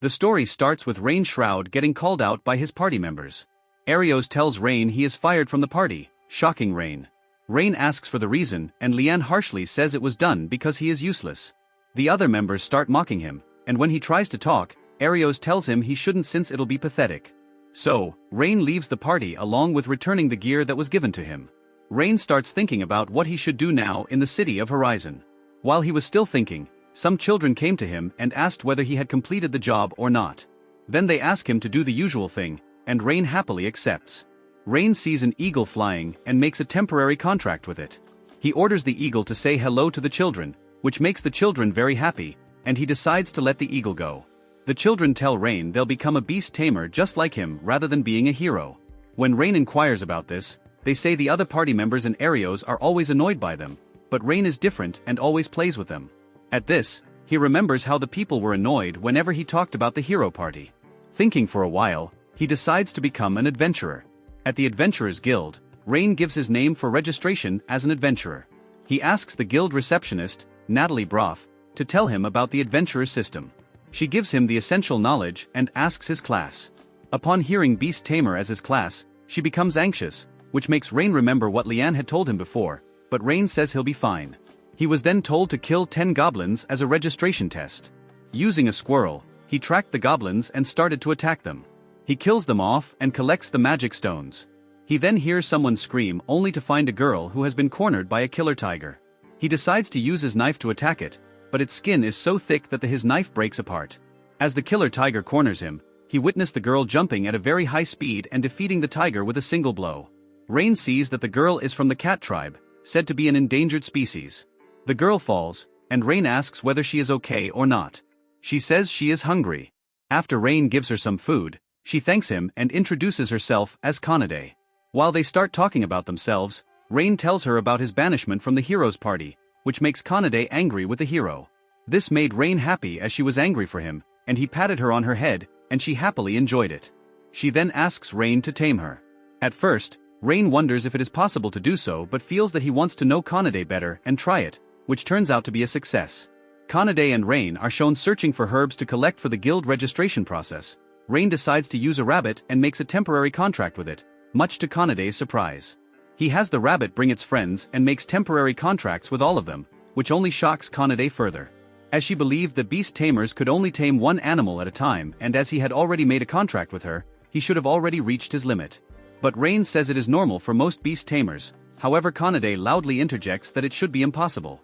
The story starts with Rain Shroud getting called out by his party members. Arios tells Rain he is fired from the party, shocking Rain. Rain asks for the reason, and Leanne harshly says it was done because he is useless. The other members start mocking him, and when he tries to talk, Arios tells him he shouldn't since it'll be pathetic. So, Rain leaves the party along with returning the gear that was given to him. Rain starts thinking about what he should do now in the city of Horizon. While he was still thinking, some children came to him and asked whether he had completed the job or not. Then they ask him to do the usual thing, and Rain happily accepts. Rain sees an eagle flying and makes a temporary contract with it. He orders the eagle to say hello to the children, which makes the children very happy, and he decides to let the eagle go. The children tell Rain they'll become a beast tamer just like him rather than being a hero. When Rain inquires about this, they say the other party members and Arios are always annoyed by them, but Rain is different and always plays with them. At this, he remembers how the people were annoyed whenever he talked about the hero party. Thinking for a while, he decides to become an adventurer. At the Adventurers Guild, Rain gives his name for registration as an adventurer. He asks the guild receptionist, Natalie Broff, to tell him about the adventurer system. She gives him the essential knowledge and asks his class. Upon hearing Beast Tamer as his class, she becomes anxious, which makes Rain remember what Leanne had told him before, but Rain says he'll be fine. He was then told to kill 10 goblins as a registration test. Using a squirrel, he tracked the goblins and started to attack them. He kills them off and collects the magic stones. He then hears someone scream only to find a girl who has been cornered by a killer tiger. He decides to use his knife to attack it, but its skin is so thick that his knife breaks apart. As the killer tiger corners him, he witnessed the girl jumping at a very high speed and defeating the tiger with a single blow. Rain sees that the girl is from the cat tribe, said to be an endangered species. The girl falls, and Rain asks whether she is okay or not. She says she is hungry. After Rain gives her some food, she thanks him and introduces herself as Kanade. While they start talking about themselves, Rain tells her about his banishment from the heroes party, which makes Kanade angry with the hero. This made Rain happy as she was angry for him, and he patted her on her head, and she happily enjoyed it. She then asks Rain to tame her. At first, Rain wonders if it is possible to do so but feels that he wants to know Kanade better and try it, which turns out to be a success. Kanade and Rain are shown searching for herbs to collect for the guild registration process. Rain decides to use a rabbit and makes a temporary contract with it, much to Kanade's surprise. He has the rabbit bring its friends and makes temporary contracts with all of them, which only shocks Kanade further. As she believed the beast tamers could only tame one animal at a time, and as he had already made a contract with her, he should have already reached his limit. But Rain says it is normal for most beast tamers, however Kanade loudly interjects that it should be impossible.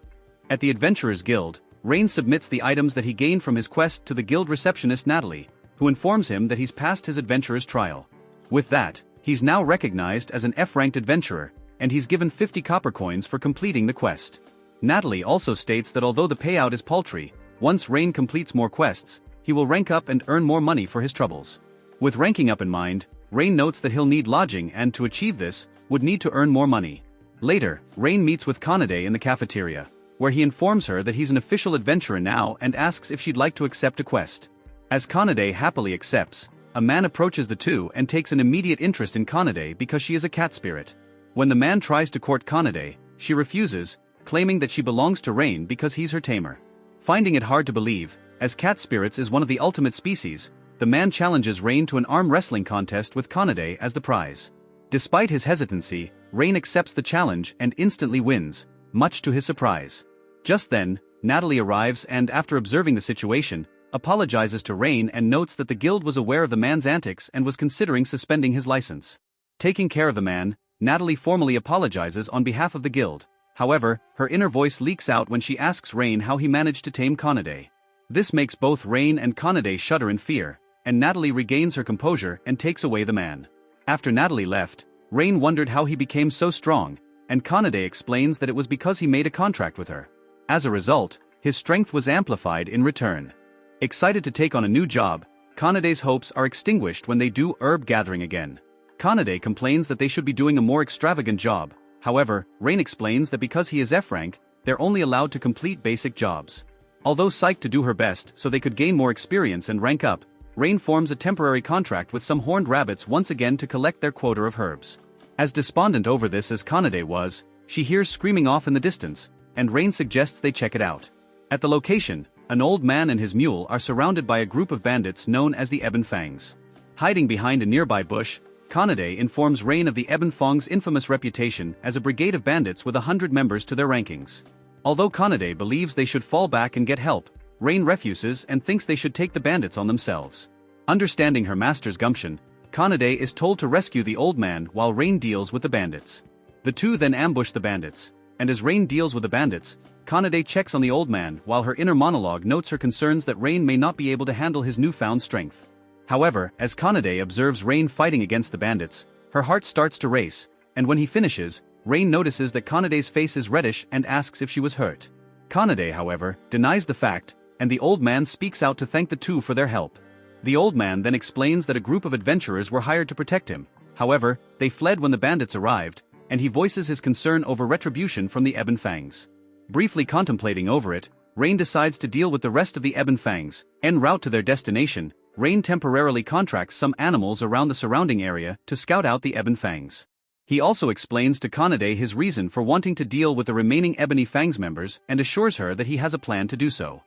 At the Adventurers Guild, Rain submits the items that he gained from his quest to the guild receptionist Natalie, who informs him that he's passed his adventurer's trial. With that, he's now recognized as an F-ranked adventurer, and he's given 50 copper coins for completing the quest. Natalie also states that although the payout is paltry, once Rain completes more quests, he will rank up and earn more money for his troubles. With ranking up in mind, Rain notes that he'll need lodging and to achieve this, would need to earn more money. Later, Rain meets with Kanade in the cafeteria, where he informs her that he's an official adventurer now and asks if she'd like to accept a quest. As Kanade happily accepts, a man approaches the two and takes an immediate interest in Kanade because she is a cat spirit. When the man tries to court Kanade, she refuses, claiming that she belongs to Rain because he's her tamer. Finding it hard to believe, as cat spirits is one of the ultimate species, the man challenges Rain to an arm wrestling contest with Kanade as the prize. Despite his hesitancy, Rain accepts the challenge and instantly wins, much to his surprise. Just then, Natalie arrives and after observing the situation, apologizes to Rain and notes that the guild was aware of the man's antics and was considering suspending his license. Taking care of the man, Natalie formally apologizes on behalf of the guild. However, her inner voice leaks out when she asks Rain how he managed to tame Kanade. This makes both Rain and Kanade shudder in fear, and Natalie regains her composure and takes away the man. After Natalie left, Rain wondered how he became so strong, and Kanade explains that it was because he made a contract with her. As a result, his strength was amplified in return. Excited to take on a new job, Kanade's hopes are extinguished when they do herb gathering again. Kanade complains that they should be doing a more extravagant job. However, Rain explains that because he is F-rank, they're only allowed to complete basic jobs. Although psyched to do her best so they could gain more experience and rank up, Rain forms a temporary contract with some horned rabbits once again to collect their quota of herbs. As despondent over this as Kanade was, she hears screaming off in the distance, and Rain suggests they check it out. At the location, an old man and his mule are surrounded by a group of bandits known as the Ebon Fangs. Hiding behind a nearby bush, Kanade informs Rain of the Ebon Fang's infamous reputation as a brigade of bandits with 100 members to their rankings. Although Kanade believes they should fall back and get help, Rain refuses and thinks they should take the bandits on themselves. Understanding her master's gumption, Kanade is told to rescue the old man while Rain deals with the bandits. The two then ambush the bandits, and as Rain deals with the bandits, Kanade checks on the old man while her inner monologue notes her concerns that Rain may not be able to handle his newfound strength. However, as Kanade observes Rain fighting against the bandits, her heart starts to race, and when he finishes, Rain notices that Kanade's face is reddish and asks if she was hurt. Kanade, however, denies the fact, and the old man speaks out to thank the two for their help. The old man then explains that a group of adventurers were hired to protect him. However, they fled when the bandits arrived, and he voices his concern over retribution from the Ebon Fangs. Briefly contemplating over it, Rain decides to deal with the rest of the Ebon Fangs. En route to their destination, Rain temporarily contracts some animals around the surrounding area to scout out the Ebon Fangs. He also explains to Kanade his reason for wanting to deal with the remaining Ebony Fangs members and assures her that he has a plan to do so.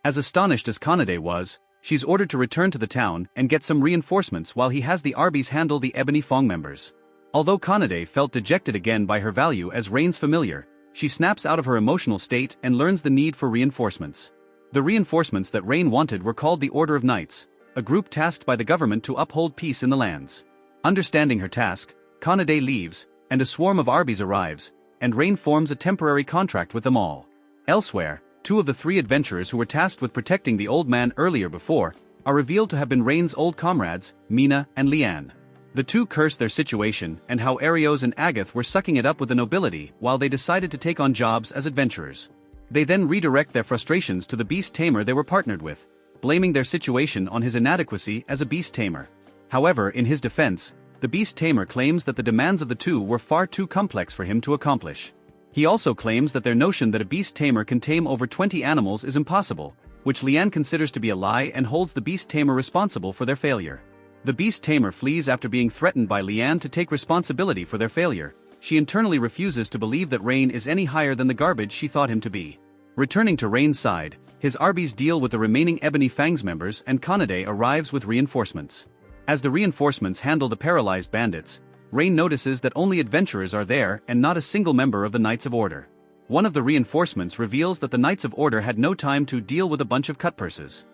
As astonished as Kanade was, she's ordered to return to the town and get some reinforcements while he has the Arbies handle the Ebony Fang members. Although Kanade felt dejected again by her value as Rain's familiar, she snaps out of her emotional state and learns the need for reinforcements. The reinforcements that Rain wanted were called the Order of Knights, a group tasked by the government to uphold peace in the lands. Understanding her task, Kanade leaves, and a swarm of Arbies arrives, and Rain forms a temporary contract with them all. Elsewhere, two of the three adventurers who were tasked with protecting the old man earlier before are revealed to have been Rain's old comrades, Mina and Leanne. The two curse their situation and how Arios and Agath were sucking it up with the nobility while they decided to take on jobs as adventurers. They then redirect their frustrations to the beast tamer they were partnered with, blaming their situation on his inadequacy as a beast tamer. However, in his defense, the beast tamer claims that the demands of the two were far too complex for him to accomplish. He also claims that their notion that a beast tamer can tame over 20 animals is impossible, which Leanne considers to be a lie and holds the beast tamer responsible for their failure. The beast tamer flees after being threatened by Leanne to take responsibility for their failure. She internally refuses to believe that Rain is any higher than the garbage she thought him to be. Returning to Rain's side, his Arbies deal with the remaining Ebony Fangs members and Kanade arrives with reinforcements. As the reinforcements handle the paralyzed bandits, Rain notices that only adventurers are there and not a single member of the Knights of Order. One of the reinforcements reveals that the Knights of Order had no time to deal with a bunch of cutpurses.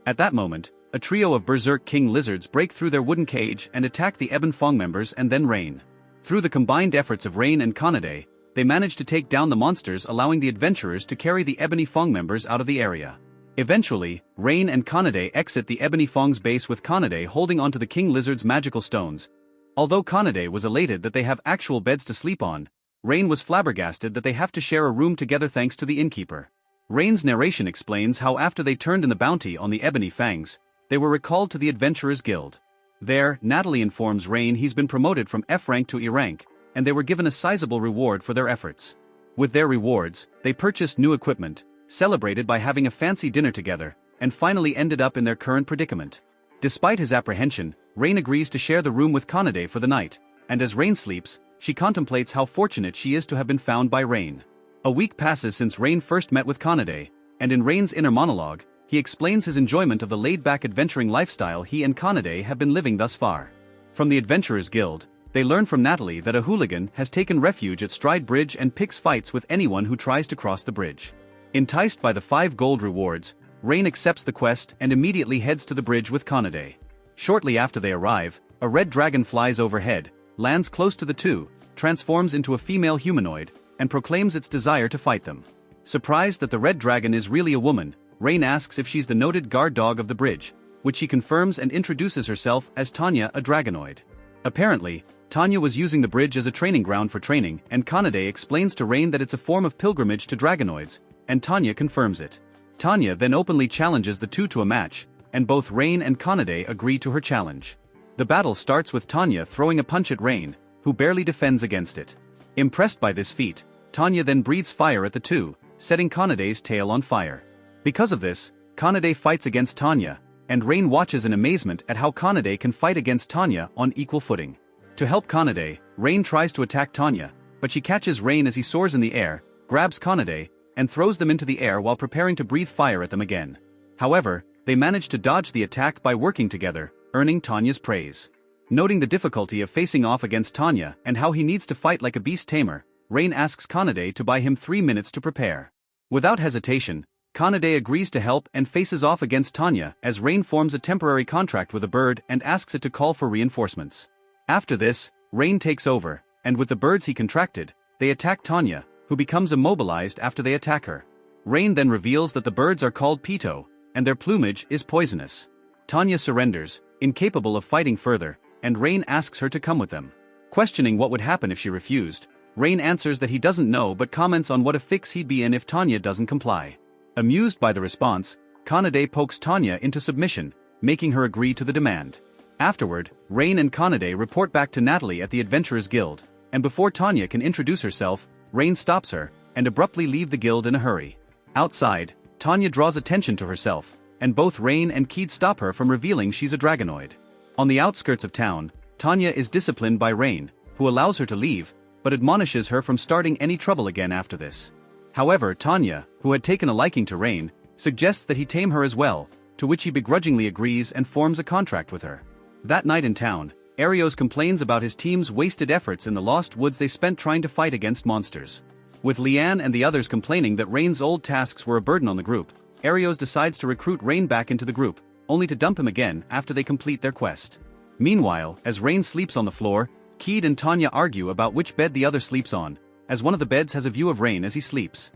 At that moment, a trio of Berserk King lizards break through their wooden cage and attack the Ebon Fang members and then Rain. Through the combined efforts of Rain and Kanade, they manage to take down the monsters, allowing the adventurers to carry the Ebony Fang members out of the area. Eventually, Rain and Kanade exit the Ebony Fang's base with Kanade holding onto the King Lizard's magical stones. Although Kanade was elated that they have actual beds to sleep on, Rain was flabbergasted that they have to share a room together thanks to the innkeeper. Rain's narration explains how after they turned in the bounty on the Ebony Fangs, they were recalled to the Adventurers Guild. There, Natalie informs Rain he's been promoted from F rank to E rank, and they were given a sizable reward for their efforts. With their rewards, they purchased new equipment, celebrated by having a fancy dinner together, and finally ended up in their current predicament. Despite his apprehension, Rain agrees to share the room with Kanade for the night, and as Rain sleeps, she contemplates how fortunate she is to have been found by Rain. A week passes since Rain first met with Kanade, and in Rain's inner monologue, he explains his enjoyment of the laid-back adventuring lifestyle he and Kanade have been living thus far. From the Adventurers Guild, they learn from Natalie that a hooligan has taken refuge at Stride Bridge and picks fights with anyone who tries to cross the bridge. Enticed by the 5 gold rewards, Rain accepts the quest and immediately heads to the bridge with Kanade. Shortly after they arrive, a red dragon flies overhead, lands close to the two, transforms into a female humanoid, and proclaims its desire to fight them. Surprised that the red dragon is really a woman, Rain asks if she's the noted guard dog of the bridge, which she confirms and introduces herself as Tanya, a dragonoid. Apparently, Tanya was using the bridge as a training ground for training, and Kanade explains to Rain that it's a form of pilgrimage to dragonoids, and Tanya confirms it. Tanya then openly challenges the two to a match, and both Rain and Kanade agree to her challenge. The battle starts with Tanya throwing a punch at Rain, who barely defends against it. Impressed by this feat, Tanya then breathes fire at the two, setting Kanade's tail on fire. Because of this, Kanade fights against Tanya, and Rain watches in amazement at how Kanade can fight against Tanya on equal footing. To help Kanade, Rain tries to attack Tanya, but she catches Rain as he soars in the air, grabs Kanade, and throws them into the air while preparing to breathe fire at them again. However, they manage to dodge the attack by working together, earning Tanya's praise. Noting the difficulty of facing off against Tanya and how he needs to fight like a beast tamer, Rain asks Kanade to buy him 3 minutes to prepare. Without hesitation, Kanade agrees to help and faces off against Tanya as Rain forms a temporary contract with a bird and asks it to call for reinforcements. After this, Rain takes over, and with the birds he contracted, they attack Tanya, who becomes immobilized after they attack her. Rain then reveals that the birds are called Pito, and their plumage is poisonous. Tanya surrenders, incapable of fighting further, and Rain asks her to come with them. Questioning what would happen if she refused, Rain answers that he doesn't know but comments on what a fix he'd be in if Tanya doesn't comply. Amused by the response, Kanade pokes Tanya into submission, making her agree to the demand. Afterward, Rain and Kanade report back to Natalie at the Adventurers Guild, and before Tanya can introduce herself, Rain stops her, and abruptly leave the guild in a hurry. Outside, Tanya draws attention to herself, and both Rain and Keed stop her from revealing she's a dragonoid. On the outskirts of town, Tanya is disciplined by Rain, who allows her to leave, but admonishes her from starting any trouble again after this. However, Tanya, who had taken a liking to Rain, suggests that he tame her as well, to which he begrudgingly agrees and forms a contract with her. That night in town, Arios complains about his team's wasted efforts in the lost woods they spent trying to fight against monsters. With Leanne and the others complaining that Rain's old tasks were a burden on the group, Arios decides to recruit Rain back into the group, only to dump him again after they complete their quest. Meanwhile, as Rain sleeps on the floor, Keed and Tanya argue about which bed the other sleeps on, as one of the beds has a view of Rain as he sleeps.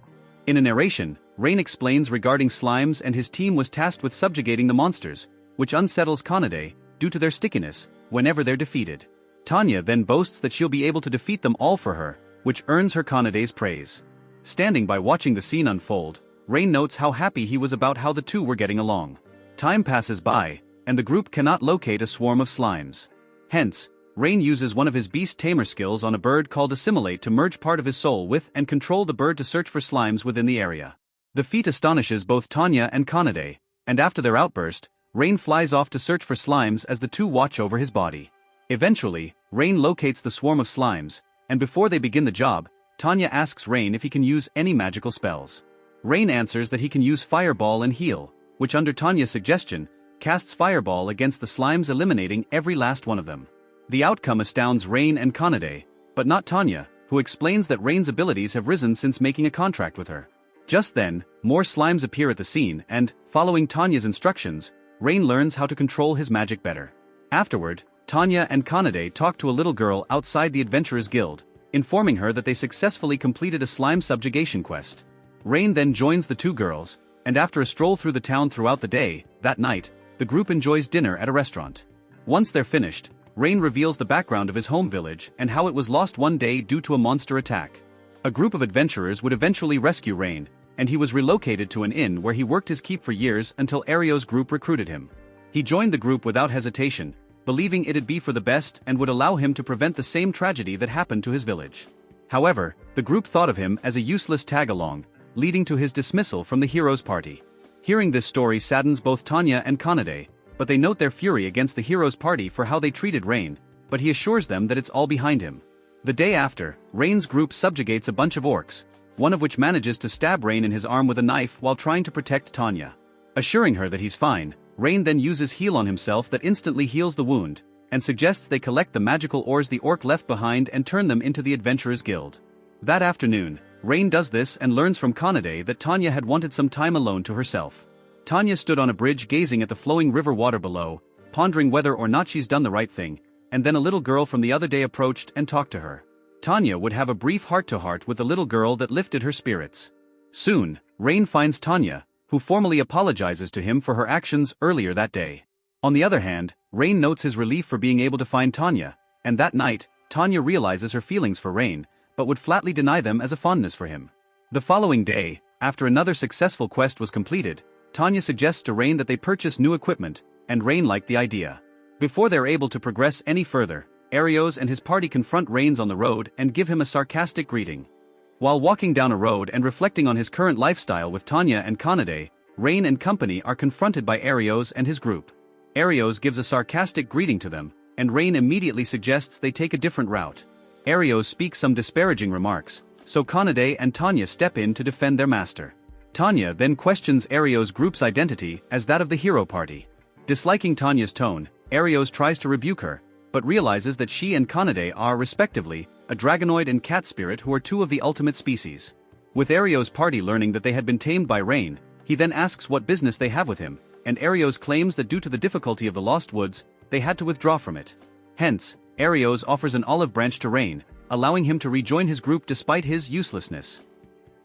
In a narration, Rain explains regarding slimes and his team was tasked with subjugating the monsters, which unsettles Kanade, due to their stickiness, whenever they're defeated. Tanya then boasts that she'll be able to defeat them all for her, which earns her Kanade's praise. Standing by watching the scene unfold, Rain notes how happy he was about how the two were getting along. Time passes by, and the group cannot locate a swarm of slimes. Hence, Rain uses one of his beast tamer skills on a bird called Assimilate to merge part of his soul with and control the bird to search for slimes within the area. The feat astonishes both Tanya and Kanade, and after their outburst, Rain flies off to search for slimes as the two watch over his body. Eventually, Rain locates the swarm of slimes, and before they begin the job, Tanya asks Rain if he can use any magical spells. Rain answers that he can use Fireball and Heal, which under Tanya's suggestion, casts Fireball against the slimes, eliminating every last one of them. The outcome astounds Rain and Kanade, but not Tanya, who explains that Rain's abilities have risen since making a contract with her. Just then, more slimes appear at the scene and, following Tanya's instructions, Rain learns how to control his magic better. Afterward, Tanya and Kanade talk to a little girl outside the Adventurers Guild, informing her that they successfully completed a slime subjugation quest. Rain then joins the two girls, and after a stroll through the town throughout the day, that night, the group enjoys dinner at a restaurant. Once they're finished, Rain reveals the background of his home village and how it was lost one day due to a monster attack. A group of adventurers would eventually rescue Rain, and he was relocated to an inn where he worked his keep for years until Arios' group recruited him. He joined the group without hesitation, believing it'd be for the best and would allow him to prevent the same tragedy that happened to his village. However, the group thought of him as a useless tag-along, leading to his dismissal from the heroes' party. Hearing this story saddens both Tanya and Kanade, but they note their fury against the heroes' party for how they treated Rain, but he assures them that it's all behind him. The day after, Rain's group subjugates a bunch of orcs, one of which manages to stab Rain in his arm with a knife while trying to protect Tanya. Assuring her that he's fine, Rain then uses Heal on himself that instantly heals the wound, and suggests they collect the magical ores the orc left behind and turn them into the Adventurers Guild. That afternoon, Rain does this and learns from Kanade that Tanya had wanted some time alone to herself. Tanya stood on a bridge gazing at the flowing river water below, pondering whether or not she's done the right thing, and then a little girl from the other day approached and talked to her. Tanya would have a brief heart-to-heart with the little girl that lifted her spirits. Soon, Rain finds Tanya, who formally apologizes to him for her actions earlier that day. On the other hand, Rain notes his relief for being able to find Tanya, and that night, Tanya realizes her feelings for Rain, but would flatly deny them as a fondness for him. The following day, after another successful quest was completed, Tanya suggests to Rain that they purchase new equipment, and Rain liked the idea. Before they're able to progress any further, Arios and his party confront Rain on the road and give him a sarcastic greeting. While walking down a road and reflecting on his current lifestyle with Tanya and Kanade, Rain and company are confronted by Arios and his group. Arios gives a sarcastic greeting to them, and Rain immediately suggests they take a different route. Arios speaks some disparaging remarks, so Kanade and Tanya step in to defend their master. Tanya then questions Ario's group's identity as that of the hero party. Disliking Tanya's tone, Arios tries to rebuke her, but realizes that she and Kanade are, respectively, a dragonoid and cat spirit who are two of the ultimate species. With Ario's party learning that they had been tamed by Rain, he then asks what business they have with him, and Arios claims that due to the difficulty of the Lost Woods, they had to withdraw from it. Hence, Arios offers an olive branch to Rain, allowing him to rejoin his group despite his uselessness.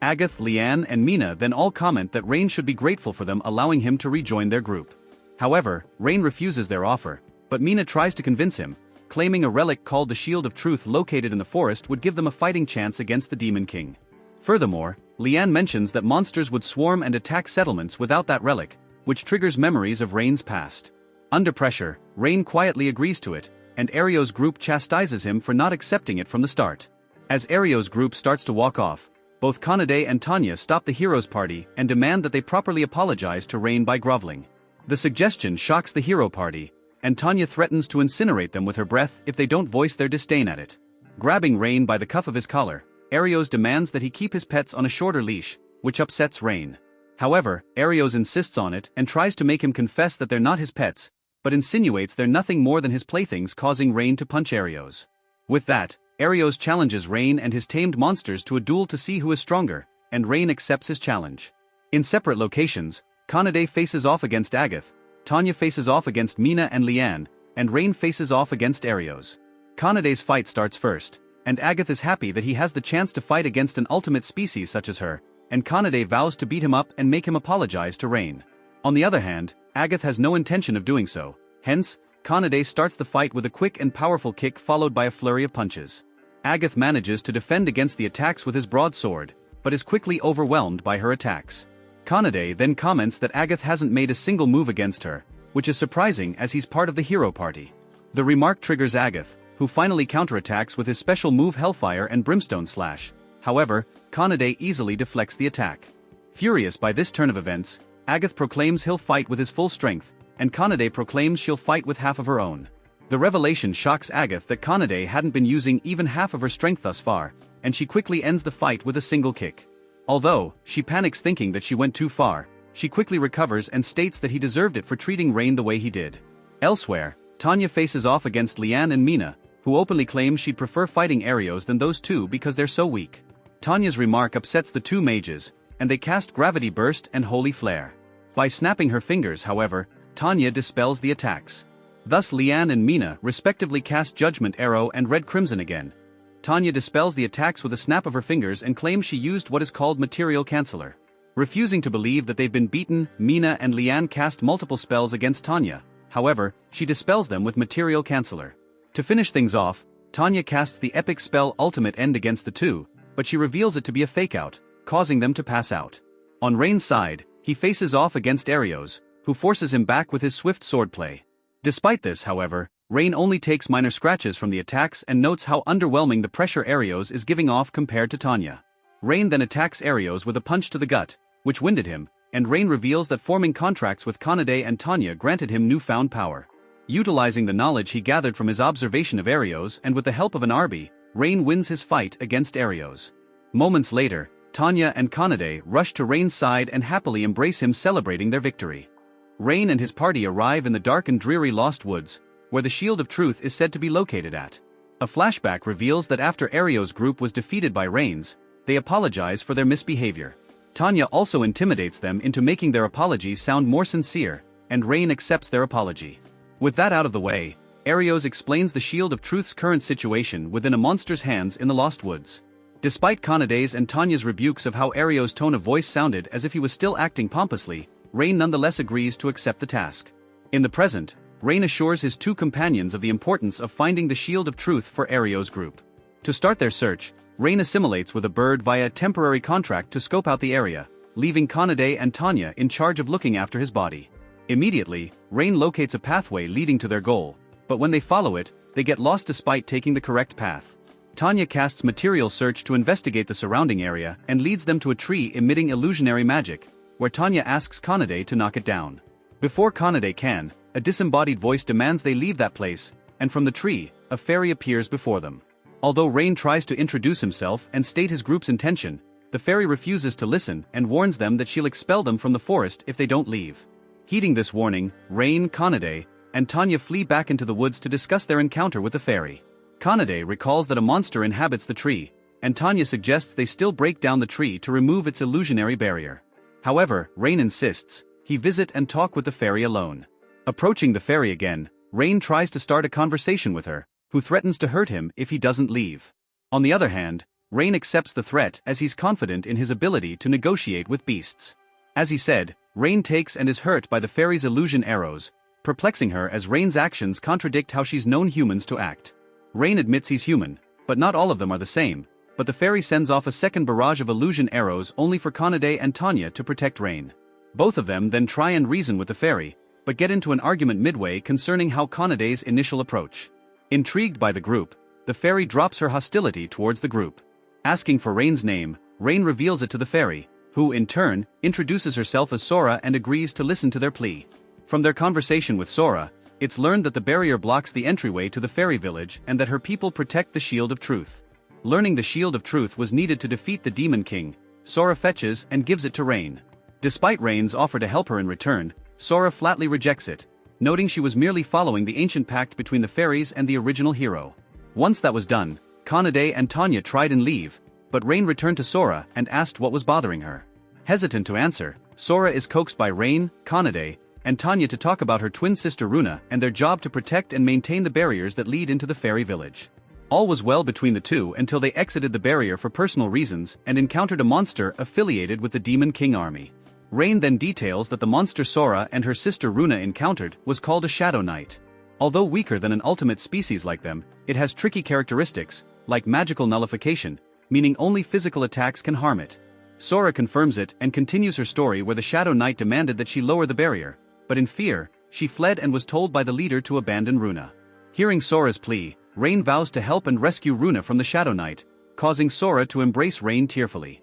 Agathe, Leanne, and Mina then all comment that Rain should be grateful for them allowing him to rejoin their group. However, Rain refuses their offer, but Mina tries to convince him, claiming a relic called the Shield of Truth located in the forest would give them a fighting chance against the Demon King. Furthermore, Leanne mentions that monsters would swarm and attack settlements without that relic, which triggers memories of Rain's past. Under pressure, Rain quietly agrees to it, and Ario's group chastises him for not accepting it from the start. As Ario's group starts to walk off, both Kanade and Tanya stop the hero's party and demand that they properly apologize to Rain by groveling. The suggestion shocks the hero party, and Tanya threatens to incinerate them with her breath if they don't voice their disdain at it. Grabbing Rain by the cuff of his collar, Arios demands that he keep his pets on a shorter leash, which upsets Rain. However, Arios insists on it and tries to make him confess that they're not his pets, but insinuates they're nothing more than his playthings, causing Rain to punch Arios. With that, Arios challenges Rain and his tamed monsters to a duel to see who is stronger, and Rain accepts his challenge. In separate locations, Kanade faces off against Agathe, Tanya faces off against Mina and Leanne, and Rain faces off against Arios. Kanade's fight starts first, and Agathe is happy that he has the chance to fight against an ultimate species such as her, and Kanade vows to beat him up and make him apologize to Rain. On the other hand, Agathe has no intention of doing so, hence, Kanade starts the fight with a quick and powerful kick followed by a flurry of punches. Agathe manages to defend against the attacks with his broadsword, but is quickly overwhelmed by her attacks. Kanade then comments that Agathe hasn't made a single move against her, which is surprising as he's part of the hero party. The remark triggers Agathe, who finally counterattacks with his special move Hellfire and Brimstone Slash. However, Kanade easily deflects the attack. Furious by this turn of events, Agathe proclaims he'll fight with his full strength, and Kanade proclaims she'll fight with half of her own. The revelation shocks Agathe that Kanade hadn't been using even half of her strength thus far, and she quickly ends the fight with a single kick. Although, she panics thinking that she went too far, she quickly recovers and states that he deserved it for treating Rain the way he did. Elsewhere, Tanya faces off against Leanne and Mina, who openly claim she'd prefer fighting Arios than those two because they're so weak. Tanya's remark upsets the two mages, and they cast Gravity Burst and Holy Flare. By snapping her fingers, however, Tanya dispels the attacks. Thus Leanne and Mina respectively cast Judgment Arrow and Red Crimson again. Tanya dispels the attacks with a snap of her fingers and claims she used what is called Material Canceller. Refusing to believe that they've been beaten, Mina and Leanne cast multiple spells against Tanya, however, she dispels them with Material Canceller. To finish things off, Tanya casts the epic spell Ultimate End against the two, but she reveals it to be a fake-out, causing them to pass out. On Rain's side, he faces off against Arios, who forces him back with his swift swordplay. Despite this, however, Rain only takes minor scratches from the attacks and notes how underwhelming the pressure Arios is giving off compared to Tanya. Rain then attacks Arios with a punch to the gut, which winded him, and Rain reveals that forming contracts with Kanade and Tanya granted him newfound power. Utilizing the knowledge he gathered from his observation of Arios and with the help of an Arby, Rain wins his fight against Arios. Moments later, Tanya and Kanade rush to Rain's side and happily embrace him, celebrating their victory. Rain and his party arrive in the dark and dreary Lost Woods, where the Shield of Truth is said to be located at. A flashback reveals that after Arios' group was defeated by Rain's, they apologize for their misbehavior. Tanya also intimidates them into making their apologies sound more sincere, and Rain accepts their apology. With that out of the way, Arios explains the Shield of Truth's current situation within a monster's hands in the Lost Woods. Despite Kanade's and Tanya's rebukes of how Arios' tone of voice sounded as if he was still acting pompously, Rain nonetheless agrees to accept the task. In the present, Rain assures his two companions of the importance of finding the Shield of Truth for Arios' group. To start their search, Rain assimilates with a bird via a temporary contract to scope out the area, leaving Kanade and Tanya in charge of looking after his body. Immediately, Rain locates a pathway leading to their goal, but when they follow it, they get lost despite taking the correct path. Tanya casts Material Search to investigate the surrounding area and leads them to a tree emitting illusionary magic, where Tanya asks Kanade to knock it down. Before Kanade can, a disembodied voice demands they leave that place, and from the tree, a fairy appears before them. Although Rain tries to introduce himself and state his group's intention, the fairy refuses to listen and warns them that she'll expel them from the forest if they don't leave. Heeding this warning, Rain, Kanade, and Tanya flee back into the woods to discuss their encounter with the fairy. Kanade recalls that a monster inhabits the tree, and Tanya suggests they still break down the tree to remove its illusionary barrier. However, Rain insists he visit and talk with the fairy alone. Approaching the fairy again, Rain tries to start a conversation with her, who threatens to hurt him if he doesn't leave. On the other hand, Rain accepts the threat as he's confident in his ability to negotiate with beasts. As he said, Rain takes and is hurt by the fairy's illusion arrows, perplexing her as Rain's actions contradict how she's known humans to act. Rain admits he's human, but not all of them are the same, but the fairy sends off a second barrage of illusion arrows only for Kanade and Tanya to protect Rain. Both of them then try and reason with the fairy, but get into an argument midway concerning how Kanade's initial approach. Intrigued by the group, the fairy drops her hostility towards the group. Asking for Rain's name, Rain reveals it to the fairy, who in turn introduces herself as Sora and agrees to listen to their plea. From their conversation with Sora, it's learned that the barrier blocks the entryway to the fairy village and that her people protect the Shield of Truth. Learning the Shield of Truth was needed to defeat the Demon King, Sora fetches and gives it to Rain. Despite Rain's offer to help her in return, Sora flatly rejects it, noting she was merely following the ancient pact between the fairies and the original hero. Once that was done, Kanade and Tanya tried and leave, but Rain returned to Sora and asked what was bothering her. Hesitant to answer, Sora is coaxed by Rain, Kanade, and Tanya to talk about her twin sister Runa and their job to protect and maintain the barriers that lead into the fairy village. All was well between the two until they exited the barrier for personal reasons and encountered a monster affiliated with the Demon King army. Rain then details that the monster Sora and her sister Runa encountered was called a Shadow Knight. Although weaker than an ultimate species like them, it has tricky characteristics, like magical nullification, meaning only physical attacks can harm it. Sora confirms it and continues her story where the Shadow Knight demanded that she lower the barrier, but in fear, she fled and was told by the leader to abandon Runa. Hearing Sora's plea, Rain vows to help and rescue Runa from the Shadow Knight, causing Sora to embrace Rain tearfully.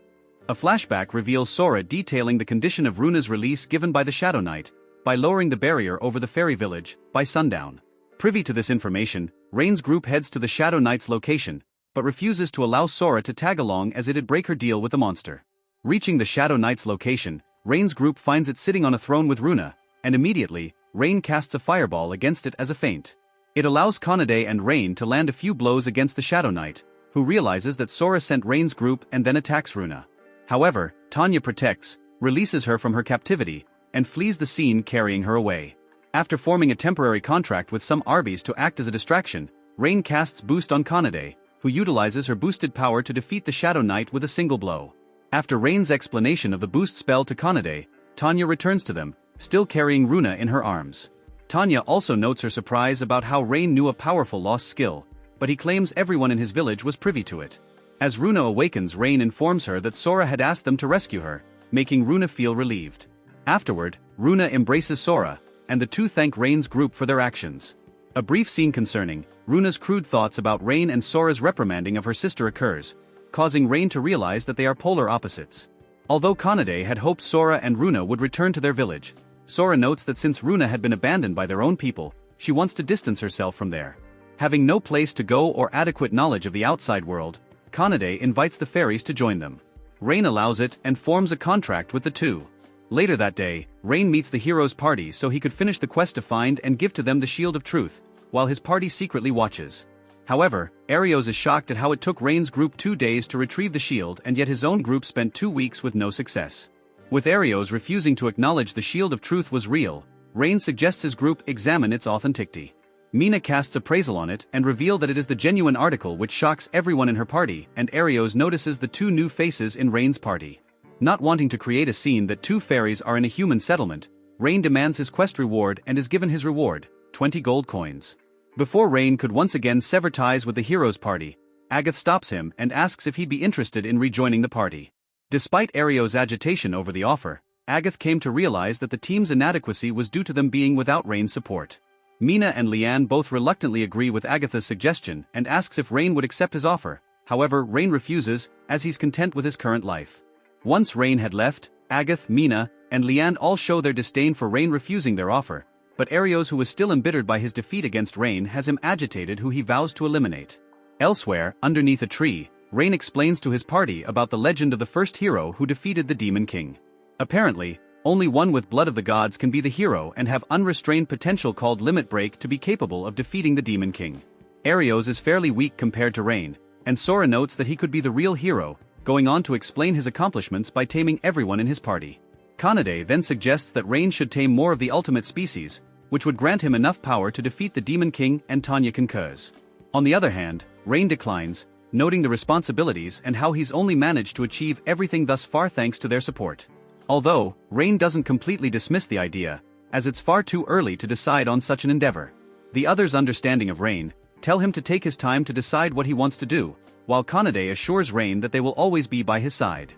A flashback reveals Sora detailing the condition of Runa's release given by the Shadow Knight, by lowering the barrier over the fairy village, by sundown. Privy to this information, Rain's group heads to the Shadow Knight's location, but refuses to allow Sora to tag along as it'd break her deal with the monster. Reaching the Shadow Knight's location, Rain's group finds it sitting on a throne with Runa, and immediately, Rain casts a fireball against it as a feint. It allows Kanade and Rain to land a few blows against the Shadow Knight, who realizes that Sora sent Rain's group and then attacks Runa. However, Tanya protects, releases her from her captivity, and flees the scene carrying her away. After forming a temporary contract with some Arby's to act as a distraction, Rain casts Boost on Kanade, who utilizes her boosted power to defeat the Shadow Knight with a single blow. After Rain's explanation of the boost spell to Kanade, Tanya returns to them, still carrying Runa in her arms. Tanya also notes her surprise about how Rain knew a powerful lost skill, but he claims everyone in his village was privy to it. As Runa awakens, Rain informs her that Sora had asked them to rescue her, making Runa feel relieved. Afterward, Runa embraces Sora, and the two thank Rain's group for their actions. A brief scene concerning Runa's crude thoughts about Rain and Sora's reprimanding of her sister occurs, causing Rain to realize that they are polar opposites. Although Kanade had hoped Sora and Runa would return to their village, Sora notes that since Runa had been abandoned by their own people, she wants to distance herself from there. Having no place to go or adequate knowledge of the outside world, Kanade invites the fairies to join them. Rain allows it and forms a contract with the two. Later that day, Rain meets the heroes' party so he could finish the quest to find and give to them the Shield of Truth, while his party secretly watches. However, Arios is shocked at how it took Rain's group 2 days to retrieve the shield and yet his own group spent 2 weeks with no success. With Arios refusing to acknowledge the Shield of Truth was real, Rain suggests his group examine its authenticity. Mina casts appraisal on it and reveal that it is the genuine article, which shocks everyone in her party, and Arios notices the 2 new faces in Rain's party. Not wanting to create a scene that 2 fairies are in a human settlement, Rain demands his quest reward and is given his reward, 20 gold coins. Before Rain could once again sever ties with the heroes' party, Agath stops him and asks if he'd be interested in rejoining the party. Despite Arios' agitation over the offer, Agath came to realize that the team's inadequacy was due to them being without Rain's support. Mina and Leanne both reluctantly agree with Agatha's suggestion and asks if Rain would accept his offer. However, Rain refuses, as he's content with his current life. Once Rain had left, Agath, Mina, and Leanne all show their disdain for Rain refusing their offer, but Arios, who is still embittered by his defeat against Rain, has him agitated, who he vows to eliminate. Elsewhere, underneath a tree, Rain explains to his party about the legend of the first hero who defeated the Demon King. Apparently, only one with blood of the gods can be the hero and have unrestrained potential called Limit Break to be capable of defeating the Demon King. Arios is fairly weak compared to Rain, and Sora notes that he could be the real hero, going on to explain his accomplishments by taming everyone in his party. Kanade then suggests that Rain should tame more of the ultimate species, which would grant him enough power to defeat the Demon King, and Tanya concurs. On the other hand, Rain declines, noting the responsibilities and how he's only managed to achieve everything thus far thanks to their support. Although, Rain doesn't completely dismiss the idea, as it's far too early to decide on such an endeavor. The others' understanding of Rain tell him to take his time to decide what he wants to do, while Kanade assures Rain that they will always be by his side.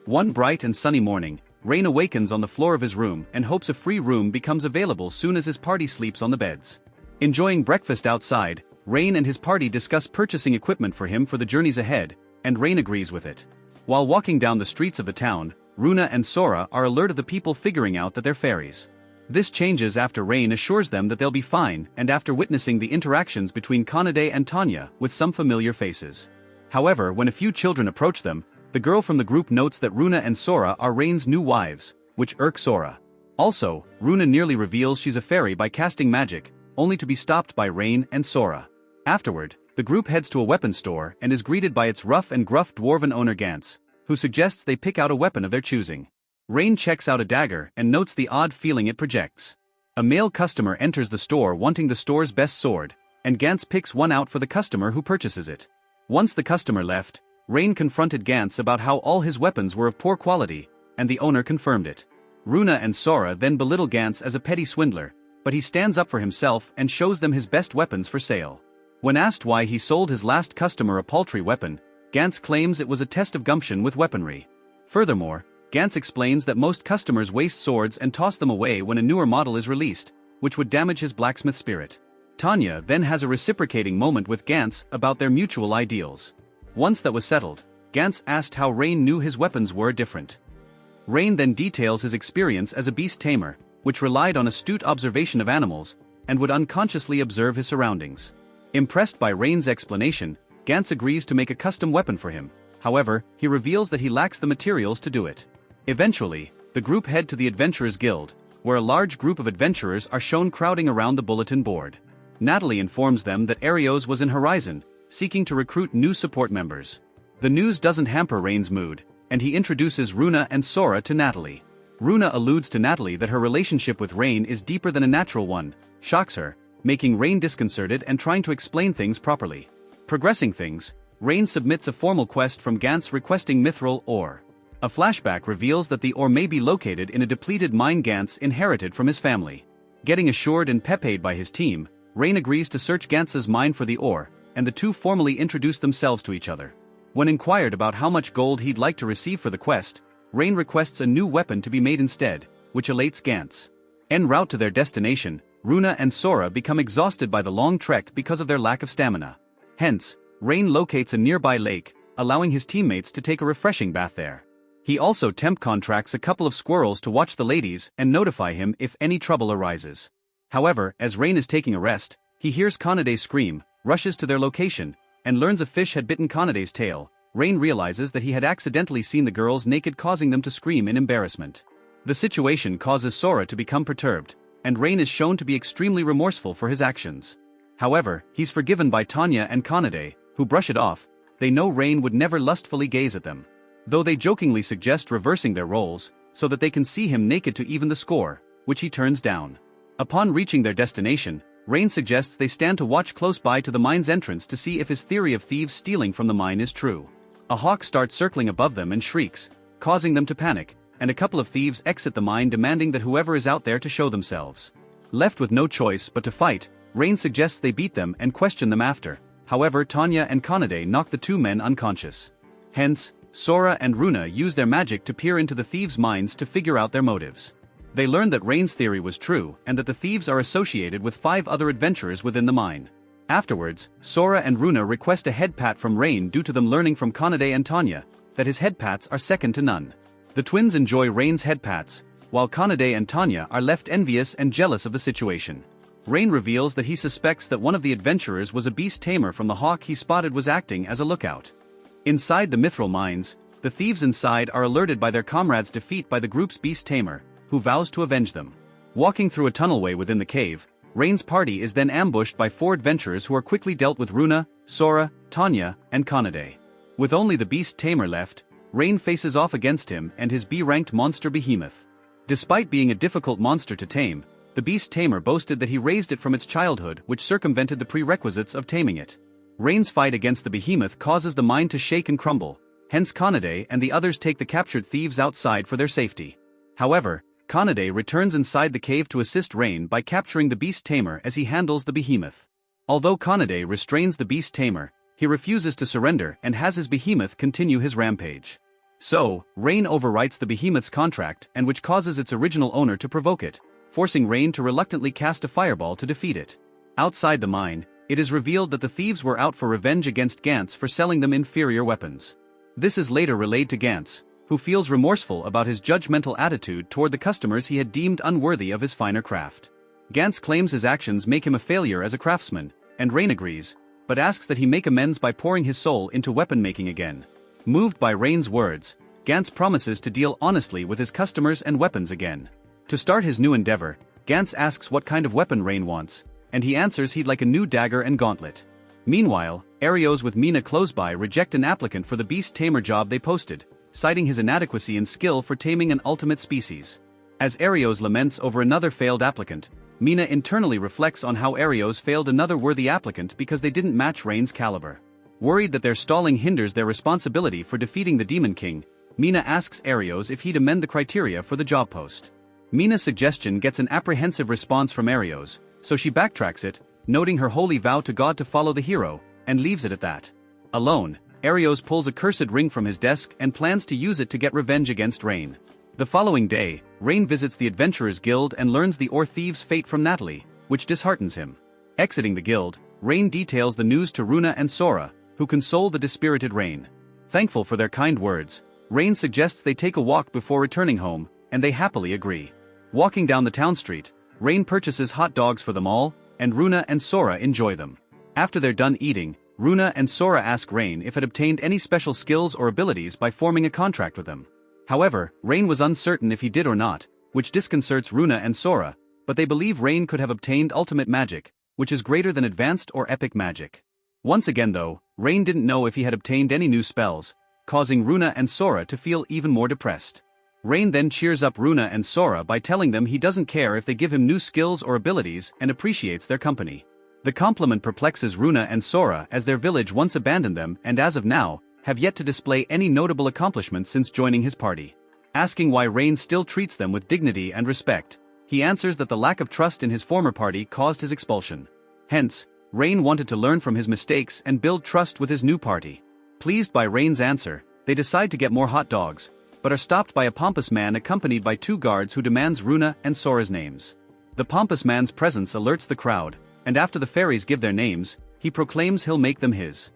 One bright and sunny morning, Rain awakens on the floor of his room and hopes a free room becomes available soon as his party sleeps on the beds. Enjoying breakfast outside, Rain and his party discuss purchasing equipment for him for the journeys ahead, and Rain agrees with it. While walking down the streets of the town, Runa and Sora are alert of the people figuring out that they're fairies. This changes after Rain assures them that they'll be fine and after witnessing the interactions between Kanade and Tanya with some familiar faces. However, when a few children approach them, the girl from the group notes that Runa and Sora are Rain's new wives, which irk Sora. Also, Runa nearly reveals she's a fairy by casting magic, only to be stopped by Rain and Sora. Afterward, the group heads to a weapon store and is greeted by its rough and gruff dwarven owner Gantz, who suggests they pick out a weapon of their choosing. Rain checks out a dagger and notes the odd feeling it projects. A male customer enters the store wanting the store's best sword, and Gantz picks one out for the customer who purchases it. Once the customer left, Rain confronted Gantz about how all his weapons were of poor quality, and the owner confirmed it. Runa and Sora then belittle Gantz as a petty swindler, but he stands up for himself and shows them his best weapons for sale. When asked why he sold his last customer a paltry weapon, Gantz claims it was a test of gumption with weaponry. Furthermore, Gantz explains that most customers waste swords and toss them away when a newer model is released, which would damage his blacksmith spirit. Tanya then has a reciprocating moment with Gantz about their mutual ideals. Once that was settled, Gantz asked how Rain knew his weapons were different. Rain then details his experience as a beast tamer, which relied on astute observation of animals, and would unconsciously observe his surroundings. Impressed by Rain's explanation, Gantz agrees to make a custom weapon for him. However, he reveals that he lacks the materials to do it. Eventually, the group head to the Adventurers Guild, where a large group of adventurers are shown crowding around the bulletin board. Natalie informs them that Arios was in Horizon, seeking to recruit new support members. The news doesn't hamper Rain's mood, and he introduces Runa and Sora to Natalie. Runa alludes to Natalie that her relationship with Rain is deeper than a natural one, shocks her, making Rain disconcerted and trying to explain things properly. Progressing things, Rain submits a formal quest from Gantz requesting mithril ore. A flashback reveals that the ore may be located in a depleted mine Gantz inherited from his family. Getting assured and pepeed by his team, Rain agrees to search Gantz's mine for the ore, and the two formally introduce themselves to each other. When inquired about how much gold he'd like to receive for the quest, Rain requests a new weapon to be made instead, which elates Gantz. En route to their destination, Runa and Sora become exhausted by the long trek because of their lack of stamina. Hence, Rain locates a nearby lake, allowing his teammates to take a refreshing bath there. He also temp contracts a couple of squirrels to watch the ladies and notify him if any trouble arises. However, as Rain is taking a rest, he hears Kanade scream, rushes to their location, and learns a fish had bitten Kanade's tail. Rain realizes that he had accidentally seen the girls naked, causing them to scream in embarrassment. The situation causes Sora to become perturbed, and Rain is shown to be extremely remorseful for his actions. However, he's forgiven by Tanya and Kanade, who brush it off. They know Rain would never lustfully gaze at them. Though they jokingly suggest reversing their roles, so that they can see him naked to even the score, which he turns down. Upon reaching their destination, Rain suggests they stand to watch close by to the mine's entrance to see if his theory of thieves stealing from the mine is true. A hawk starts circling above them and shrieks, causing them to panic, and a couple of thieves exit the mine demanding that whoever is out there to show themselves. Left with no choice but to fight, Rain suggests they beat them and question them after. However, Tanya and Kanade knock the two men unconscious. Hence, Sora and Runa use their magic to peer into the thieves' minds to figure out their motives. They learn that Rain's theory was true and that the thieves are associated with 5 other adventurers within the mine. Afterwards, Sora and Runa request a head pat from Rain due to them learning from Kanade and Tanya that his head pats are second to none. The twins enjoy Rain's head pats, while Kanade and Tanya are left envious and jealous of the situation. Rain reveals that he suspects that one of the adventurers was a beast tamer from the hawk he spotted was acting as a lookout. Inside the mithril mines, the thieves inside are alerted by their comrades' defeat by the group's beast tamer, who vows to avenge them. Walking through a tunnelway within the cave, Rain's party is then ambushed by 4 adventurers who are quickly dealt with: Runa, Sora, Tanya, and Kanade. With only the beast tamer left, Rain faces off against him and his B-ranked monster behemoth. Despite being a difficult monster to tame, the beast tamer boasted that he raised it from its childhood, which circumvented the prerequisites of taming it. Rain's fight against the behemoth causes the mine to shake and crumble, hence Kanade and the others take the captured thieves outside for their safety. However, Kanade returns inside the cave to assist Rain by capturing the beast tamer as he handles the behemoth. Although Kanade restrains the beast tamer, he refuses to surrender and has his behemoth continue his rampage. So, Rain overwrites the behemoth's contract, and which causes its original owner to provoke it, forcing Rain to reluctantly cast a fireball to defeat it. Outside the mine, it is revealed that the thieves were out for revenge against Gantz for selling them inferior weapons. This is later relayed to Gantz, who feels remorseful about his judgmental attitude toward the customers he had deemed unworthy of his finer craft. Gantz claims his actions make him a failure as a craftsman, and Rain agrees, but asks that he make amends by pouring his soul into weapon making again. Moved by Rain's words, Gantz promises to deal honestly with his customers and weapons again. To start his new endeavor, Gantz asks what kind of weapon Rain wants, and he answers he'd like a new dagger and gauntlet. Meanwhile, Arios with Mina close by reject an applicant for the beast tamer job they posted, citing his inadequacy in skill for taming an ultimate species. As Arios laments over another failed applicant, Mina internally reflects on how Arios failed another worthy applicant because they didn't match Rain's caliber. Worried that their stalling hinders their responsibility for defeating the Demon King, Mina asks Arios if he'd amend the criteria for the job post. Mina's suggestion gets an apprehensive response from Arios, so she backtracks it, noting her holy vow to God to follow the hero, and leaves it at that. Alone, Arios pulls a cursed ring from his desk and plans to use it to get revenge against Rain. The following day, Rain visits the Adventurers Guild and learns the Ore Thieves' fate from Natalie, which disheartens him. Exiting the guild, Rain details the news to Runa and Sora, who console the dispirited Rain. Thankful for their kind words, Rain suggests they take a walk before returning home, and they happily agree. Walking down the town street, Rain purchases hot dogs for them all, and Runa and Sora enjoy them. After they're done eating, Runa and Sora ask Rain if it obtained any special skills or abilities by forming a contract with them. However, Rain was uncertain if he did or not, which disconcerts Runa and Sora, but they believe Rain could have obtained ultimate magic, which is greater than advanced or epic magic. Once again though, Rain didn't know if he had obtained any new spells, causing Runa and Sora to feel even more depressed. Rain then cheers up Runa and Sora by telling them he doesn't care if they give him new skills or abilities and appreciates their company. The compliment perplexes Runa and Sora as their village once abandoned them and as of now, have yet to display any notable accomplishments since joining his party. Asking why Rain still treats them with dignity and respect, he answers that the lack of trust in his former party caused his expulsion. Hence, Rain wanted to learn from his mistakes and build trust with his new party. Pleased by Rain's answer, they decide to get more hot dogs, but are stopped by a pompous man accompanied by 2 guards who demands Runa and Sora's names. The pompous man's presence alerts the crowd, and after the fairies give their names, he proclaims he'll make them his.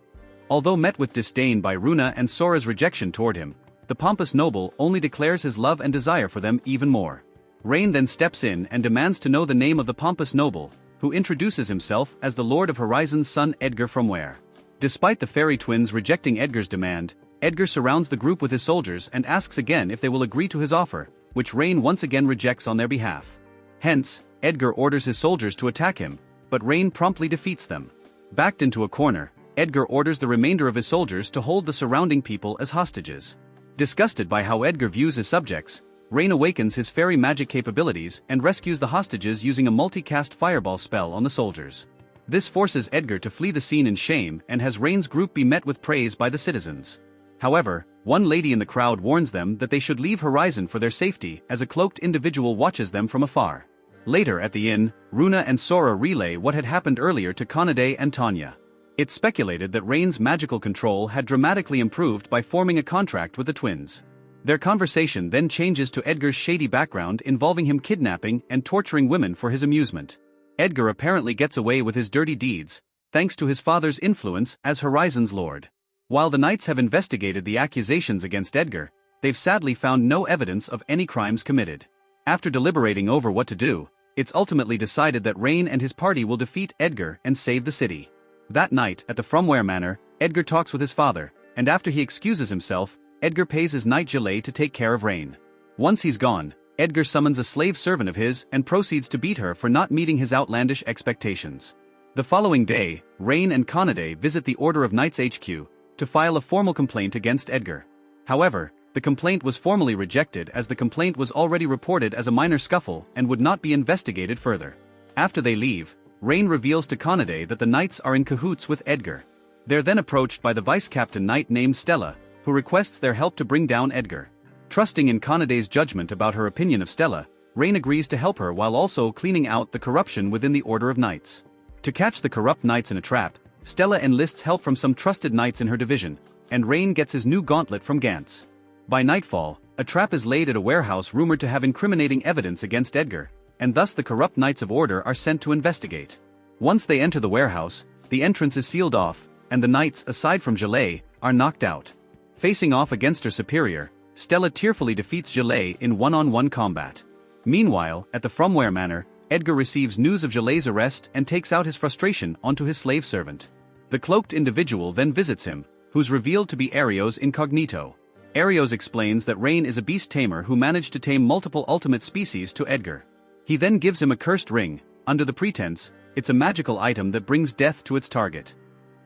Although met with disdain by Runa and Sora's rejection toward him, the pompous noble only declares his love and desire for them even more. Rain then steps in and demands to know the name of the pompous noble, who introduces himself as the Lord of Horizon's son Edgar from Where. Despite the fairy twins rejecting Edgar's demand, Edgar surrounds the group with his soldiers and asks again if they will agree to his offer, which Rain once again rejects on their behalf. Hence, Edgar orders his soldiers to attack him, but Rain promptly defeats them. Backed into a corner, Edgar orders the remainder of his soldiers to hold the surrounding people as hostages. Disgusted by how Edgar views his subjects, Rain awakens his fairy magic capabilities and rescues the hostages using a multicast fireball spell on the soldiers. This forces Edgar to flee the scene in shame and has Rain's group be met with praise by the citizens. However, one lady in the crowd warns them that they should leave Horizon for their safety as a cloaked individual watches them from afar. Later at the inn, Runa and Sora relay what had happened earlier to Kanade and Tanya. It's speculated that Rain's magical control had dramatically improved by forming a contract with the twins. Their conversation then changes to Edgar's shady background involving him kidnapping and torturing women for his amusement. Edgar apparently gets away with his dirty deeds, thanks to his father's influence as Horizon's lord. While the knights have investigated the accusations against Edgar, they've sadly found no evidence of any crimes committed. After deliberating over what to do, It's ultimately decided that Rain and his party will defeat Edgar and save the city. That night, at the Fromware Manor, Edgar talks with his father, and after he excuses himself, Edgar pays his knight Gillet to take care of Rain. Once he's gone, Edgar summons a slave servant of his and proceeds to beat her for not meeting his outlandish expectations. The following day, Rain and Conade visit the Order of Knights HQ to file a formal complaint against Edgar. However, the complaint was formally rejected as the complaint was already reported as a minor scuffle and would not be investigated further. After they leave, Rain reveals to Conade that the knights are in cahoots with Edgar. They're then approached by the vice-captain knight named Stella, who requests their help to bring down Edgar. Trusting in Conade's judgment about her opinion of Stella, Rain agrees to help her while also cleaning out the corruption within the Order of Knights. To catch the corrupt knights in a trap, Stella enlists help from some trusted knights in her division, and Rain gets his new gauntlet from Gantz. By nightfall, a trap is laid at a warehouse rumored to have incriminating evidence against Edgar, and thus the corrupt Knights of Order are sent to investigate. Once they enter the warehouse, the entrance is sealed off, and the knights, aside from Gillet, are knocked out. Facing off against her superior, Stella tearfully defeats Gillet in one-on-one combat. Meanwhile, at the Fromware Manor, Edgar receives news of Gillet's arrest and takes out his frustration onto his slave servant. The cloaked individual then visits him, who's revealed to be Arios Incognito. Arios explains that Rain is a beast tamer who managed to tame multiple ultimate species to Edgar. He then gives him a cursed ring, under the pretense it's a magical item that brings death to its target.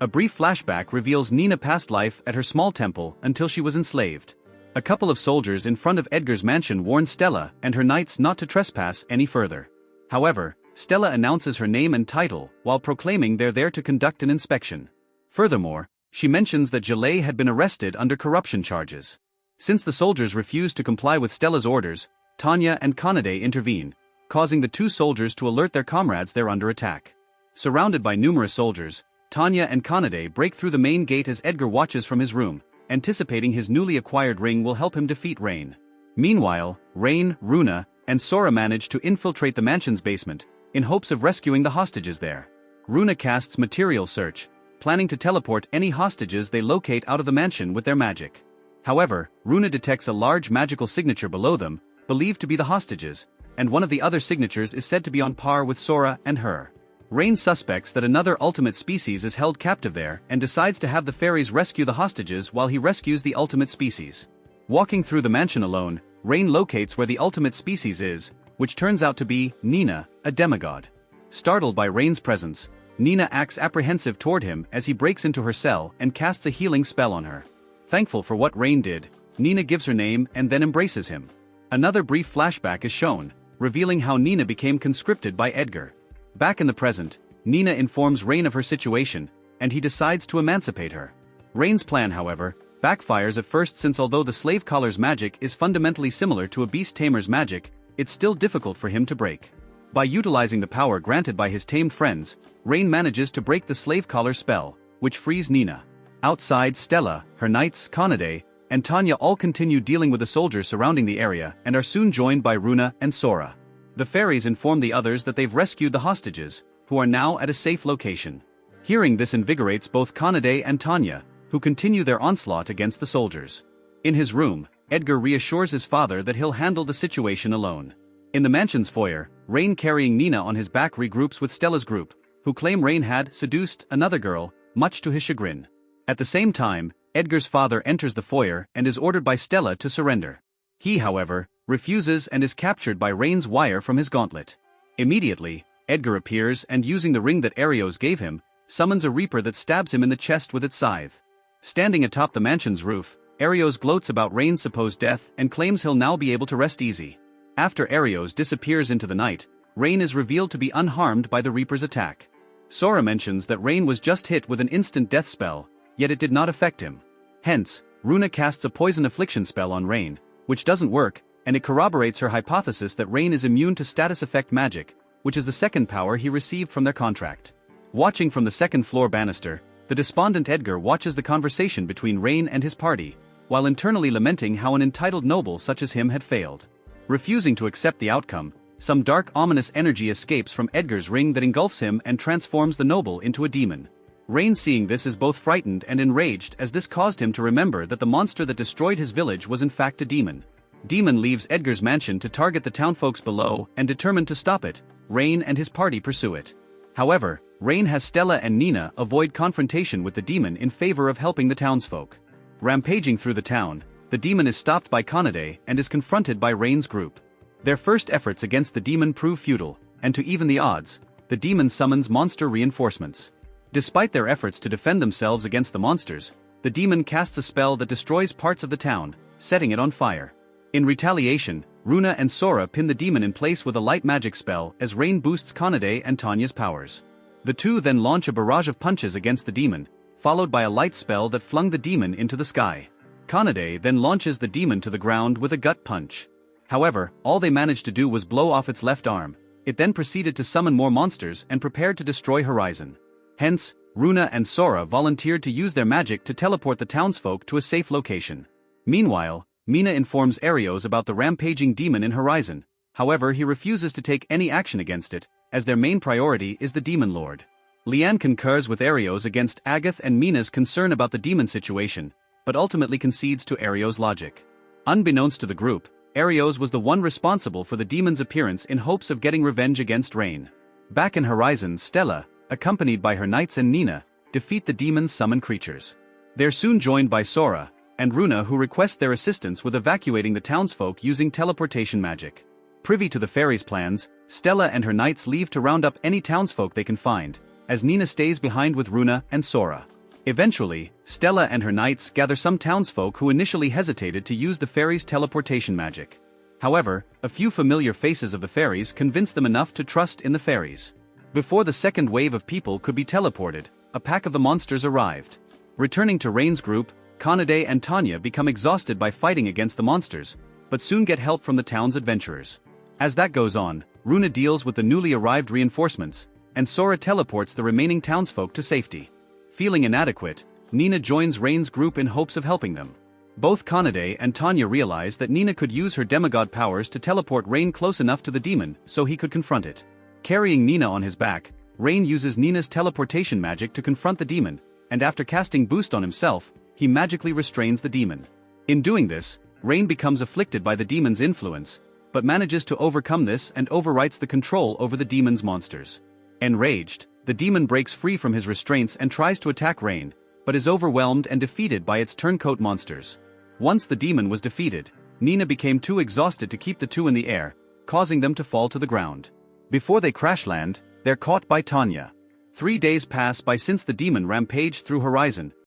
A brief flashback reveals Nina's past life at her small temple until she was enslaved. A couple of soldiers in front of Edgar's mansion warn Stella and her knights not to trespass any further. However, Stella announces her name and title while proclaiming they're there to conduct an inspection. Furthermore, she mentions that Gillet had been arrested under corruption charges. Since the soldiers refused to comply with Stella's orders, Tanya and Conade intervene, causing the two soldiers to alert their comrades they're under attack. Surrounded by numerous soldiers, Tanya and Conade break through the main gate as Edgar watches from his room, anticipating his newly acquired ring will help him defeat Rain. Meanwhile, Rain, Runa, and Sora manage to infiltrate the mansion's basement, in hopes of rescuing the hostages there. Runa casts Material Search, planning to teleport any hostages they locate out of the mansion with their magic. However, Runa detects a large magical signature below them, believed to be the hostages, and one of the other signatures is said to be on par with Sora and her. Rain suspects that another ultimate species is held captive there and decides to have the fairies rescue the hostages while he rescues the ultimate species. Walking through the mansion alone, Rain locates where the ultimate species is, which turns out to be Nina, a demigod. Startled by Rain's presence, Nina acts apprehensive toward him as he breaks into her cell and casts a healing spell on her. Thankful for what Rain did, Nina gives her name and then embraces him. Another brief flashback is shown, revealing how Nina became conscripted by Edgar. Back in the present, Nina informs Rain of her situation, and he decides to emancipate her. Rain's plan, however, backfires at first since although the slave collar's magic is fundamentally similar to a beast tamer's magic, it's still difficult for him to break. By utilizing the power granted by his tamed friends, Rain manages to break the slave collar spell, which frees Nina. Outside, Stella, her knights, Conade, and Tanya all continue dealing with the soldiers surrounding the area and are soon joined by Runa and Sora. The fairies inform the others that they've rescued the hostages, who are now at a safe location. Hearing this invigorates both Conade and Tanya, who continue their onslaught against the soldiers. In his room, Edgar reassures his father that he'll handle the situation alone. In the mansion's foyer, Rain carrying Nina on his back regroups with Stella's group, who claim Rain had seduced another girl, much to his chagrin. At the same time, Edgar's father enters the foyer and is ordered by Stella to surrender. He, however, refuses and is captured by Rain's wire from his gauntlet. Immediately, Edgar appears and using the ring that Arios gave him, summons a reaper that stabs him in the chest with its scythe. Standing atop the mansion's roof, Arios gloats about Rain's supposed death and claims he'll now be able to rest easy. After Arios disappears into the night, Rain is revealed to be unharmed by the reaper's attack. Sora mentions that Rain was just hit with an instant death spell, yet it did not affect him. Hence, Runa casts a poison affliction spell on Rain, which doesn't work, and it corroborates her hypothesis that Rain is immune to status effect magic, which is the second power he received from their contract. Watching from the second-floor banister, the despondent Edgar watches the conversation between Rain and his party, while internally lamenting how an entitled noble such as him had failed. Refusing to accept the outcome, some dark ominous energy escapes from Edgar's ring that engulfs him and transforms the noble into a demon. Rain seeing this is both frightened and enraged as this caused him to remember that the monster that destroyed his village was in fact a demon. Demon leaves Edgar's mansion to target the townfolks below, and determined to stop it, Rain and his party pursue it. However, Rain has Stella and Nina avoid confrontation with the demon in favor of helping the townsfolk. Rampaging through the town, the demon is stopped by Kanade and is confronted by Rain's group. Their first efforts against the demon prove futile, and to even the odds, the demon summons monster reinforcements. Despite their efforts to defend themselves against the monsters, the demon casts a spell that destroys parts of the town, setting it on fire. In retaliation, Runa and Sora pin the demon in place with a light magic spell as Rain boosts Kanade and Tanya's powers. The two then launch a barrage of punches against the demon, followed by a light spell that flung the demon into the sky. Kanade then launches the demon to the ground with a gut punch. However, all they managed to do was blow off its left arm. It then proceeded to summon more monsters and prepared to destroy Horizon. Hence, Runa and Sora volunteered to use their magic to teleport the townsfolk to a safe location. Meanwhile, Mina informs Arios about the rampaging demon in Horizon. However, he refuses to take any action against it, as their main priority is the Demon Lord. Leanne concurs with Arios against Agath and Mina's concern about the demon situation, but ultimately concedes to Arios' logic. Unbeknownst to the group, Arios was the one responsible for the demon's appearance in hopes of getting revenge against Rain. Back in Horizon, Stella, accompanied by her knights and Nina, defeat the demon's summoned creatures. They're soon joined by Sora and Runa, who request their assistance with evacuating the townsfolk using teleportation magic. Privy to the fairies' plans, Stella and her knights leave to round up any townsfolk they can find, as Nina stays behind with Runa and Sora. Eventually, Stella and her knights gather some townsfolk who initially hesitated to use the fairies' teleportation magic. However, a few familiar faces of the fairies convince them enough to trust in the fairies. Before the second wave of people could be teleported, a pack of the monsters arrived. Returning to Rain's group, Kanade and Tanya become exhausted by fighting against the monsters, but soon get help from the town's adventurers. As that goes on, Runa deals with the newly arrived reinforcements, and Sora teleports the remaining townsfolk to safety. Feeling inadequate, Nina joins Rain's group in hopes of helping them. Both Kanade and Tanya realize that Nina could use her demigod powers to teleport Rain close enough to the demon so he could confront it. Carrying Nina on his back, Rain uses Nina's teleportation magic to confront the demon, and after casting Boost on himself, he magically restrains the demon. In doing this, Rain becomes afflicted by the demon's influence, but manages to overcome this and overwrites the control over the demon's monsters. Enraged, the demon breaks free from his restraints and tries to attack Rain, but is overwhelmed and defeated by its turncoat monsters. Once the demon was defeated, Nina became too exhausted to keep the two in the air, causing them to fall to the ground. Before they crash land, they're caught by Tanya. 3 days pass by since the demon rampaged through Horizon,